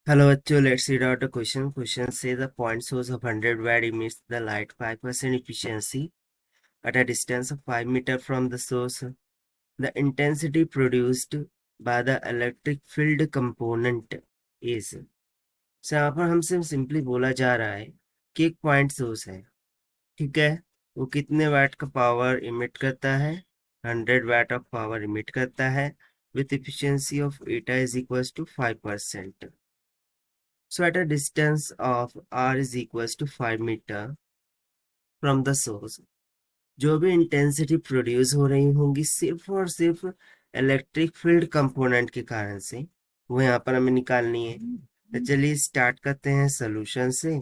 Hello बच्चों, let's read out the question. Question says the point source of 100 watt emits the light 5% efficiency at a distance of 5 meter from the source. The intensity produced by the electric field component is. So यहाँ पर हमसे simply बोला जा रहा है कि एक point source है, ठीक है, वो कितने वाट का पावर इमिट करता है, 100 वाट ऑफ पावर इमिट करता है with efficiency of eta is equals to 5%. So at a distance of r is equals to 5 meter from the source, जो भी इंटेंसिटी प्रोड्यूस हो रही होंगी सिर्फ और सिर्फ इलेक्ट्रिक फील्ड कंपोनेंट के कारण से, वो यहाँ पर हमें निकालनी है। तो चलिए स्टार्ट करते हैं सोल्यूशन से,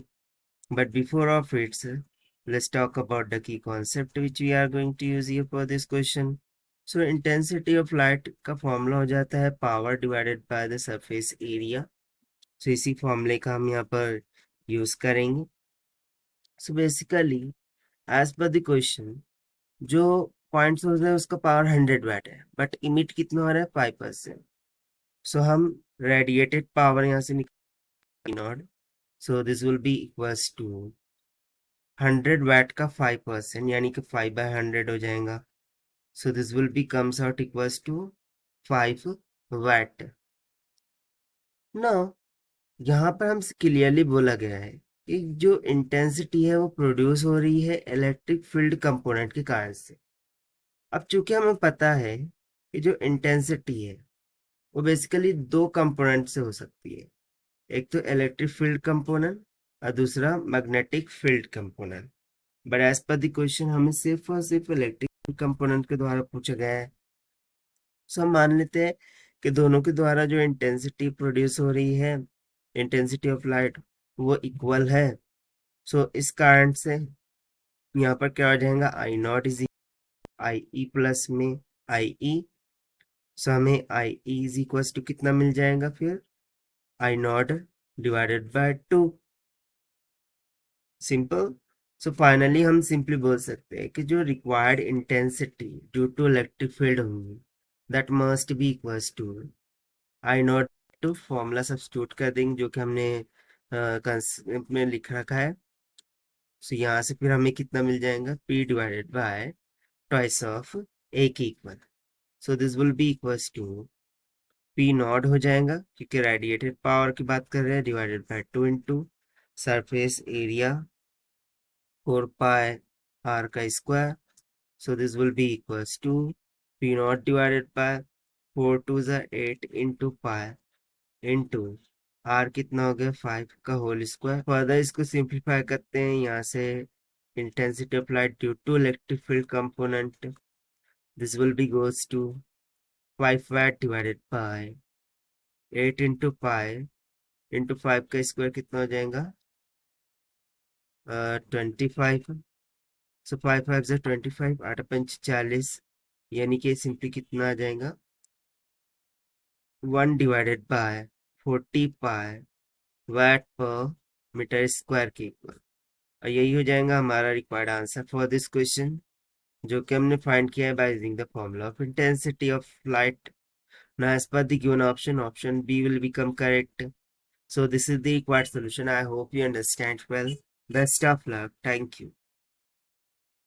but before of its let's talk about the key concept which we are going to use here for this question. So intensity of light का फॉर्मूला हो जाता है power divided by the surface area. So इसी फॉर्मूले का हम यहाँ पर यूज करेंगे। So basically as per the question, जो पॉइंट सोर्स है उसका पावर 100 वाट है, बट इमिट कितना हो रहा है 5%। सो हम रेडिएटेड पावर यहाँ से निकाल, so this will be equals to 100 watt का 5% यानी कि 5/100 हो जाएगा। So this will be comes out equals to 5 watt. ना यहाँ पर हमसे क्लियरली बोला गया है कि जो इंटेंसिटी है वो प्रोड्यूस हो रही है इलेक्ट्रिक फील्ड कंपोनेंट के कारण से। अब चूंकि हमें पता है कि जो इंटेंसिटी है वो बेसिकली दो कंपोनेंट से हो सकती है, एक तो इलेक्ट्रिक फील्ड कंपोनेंट और दूसरा magnetic field component. But as per the question हमें सिर्फ और सिर्फ इलेक्ट्रिक कंपोनेंट के द्वारा पूछा गया है। सो हम मान लेते हैं कि दोनों के द्वारा जो इंटेंसिटी प्रोड्यूस हो रही है, इंटेंसिटी ऑफ लाइट, वो इक्वल है। सो इस कारण से यहाँ पर क्या हो जाएगा, I naught is I E plus में आई ई। सो हमें I E is equal to कितना मिल जाएगा, फिर I naught divided by 2। Simple. So finally हम सिंपली बोल सकते हैं कि जो required intensity due to electric field होंगी that must be equals to I naught two formula substitute कर देंगे जो कि हमने कंसेप्ट में लिख रखा है। सो यहाँ से फिर हमें कितना मिल जाएगा, P divided by twice of A की equal. So this will be equals to P naught हो जाएगा क्योंकि रेडिएटेड पावर की बात कर रहे हैं, divided by 2 into surface area 4 pi r का square. So this will be equals to P naught divided by 4 2 8 into pi into r कितना हो गया 5 का होल स्क्वायर। फर्दर इसको सिंप्लीफाई करते हैं, यहाँ से intensity of light due to electric field component, this will be goes to 5 watt divided by 8 into pi into 5 का स्क्वायर कितना हो जाएगा 25। सो 5 5 से 25, 8 पंच 40, यानी कि सिंपली कितना आ जाएगा 1 डिवाइडेड बाय 40 पाई वाट पर मीटर स्क्वायर के इक्वल। और यही हो जाएगा हमारा required answer for this question, जो कि हमने फाइंड किया है by using the formula of intensity of light. Now as per the given option, option B will become correct. So this is the required solution. I hope you understand well. Best of luck. Thank you.